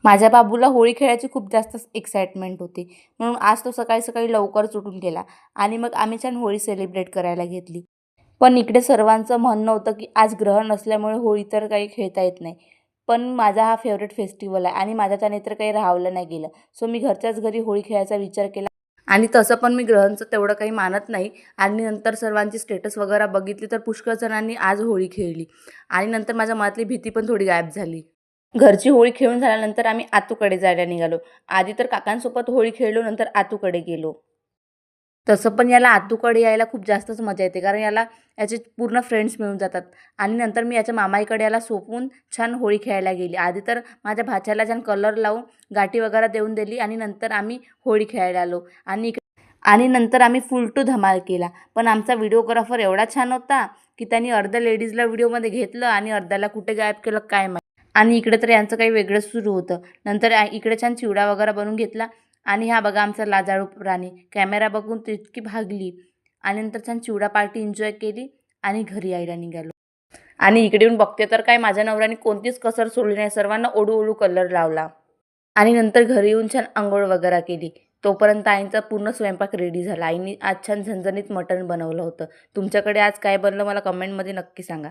माझ्या बाबूला होळी खेळायची खूप जास्त एक्साइटमेंट होती, म्हणून आज तो सकाळी सकाळी लवकरच उठून गेला आणि मग आम्ही छान होळी सेलिब्रेट करायला घेतली. पण इकडे सर्वांचं म्हणणं होतं की आज ग्रहण असल्यामुळे होळी तर काही खेळता येत नाही. पण माझा हा फेवरेट फेस्टिवल आहे आणि माझ्याच्याने तर काही राहावलं नाही गेलं. सो मी घरच्याच घरी होळी खेळायचा विचार केला आणि तसं पण मी ग्रहणचं तेवढं काही मानत नाही. आणि नंतर सर्वांची स्टेटस वगैरे बघितली तर पुष्कळ जणांनी आज होळी खेळली आणि नंतर माझ्या मनातली भीती पण थोडी गायब झाली. घरची होळी खेळून झाल्यानंतर आम्ही आतूकडे जायला निघालो. आधी तर काकांसोबत होळी खेळलो, नंतर आतूकडे गेलो. तसं पण याला आतूकडे यायला खूप जास्तच मजा येते, कारण याचे पूर्ण फ्रेंड्स मिळून जातात. आणि नंतर मी याच्या मामाईकडे याला सोपवून छान होळी खेळायला गेली. आधी तर माझ्या भाच्याला छान कलर लावून गाठी वगैरे देऊन दिली आणि नंतर आम्ही होळी खेळायला आलो. आणि नंतर आम्ही फुल टू धमाल केला. पण आमचा व्हिडिओग्राफर एवढा छान होता की त्यांनी अर्ध्या लेडीजला व्हिडिओमध्ये घेतलं आणि अर्ध्याला कुठे गायब केलं काय माहिती. आणि इकडे तर यांचं काही वेगळंच सुरू होतं. नंतर इकडे छान चिवडा वगैरे बनवून घेतला आणि हा बघा आमचा लाजाळू प्राणी कॅमेरा बघून ती इतकी भागली. आणि नंतर छान चिवडा पार्टी एन्जॉय केली आणि घरी यायला निघालो. आणि इकडे येऊन बघते तर काय माझ्या नवऱ्याने कोणतीच कसर सोडली नाही, सर्वांना ओढू ओढू कलर लावला. आणि नंतर घरी येऊन छान अंघोळ वगैरे केली. तोपर्यंत आईंचा पूर्ण स्वयंपाक रेडी झाला. आईने आज छान झणझणीत मटण बनवलं होतं. तुमच्याकडे आज काय बनलं मला कमेंटमध्ये नक्की सांगा.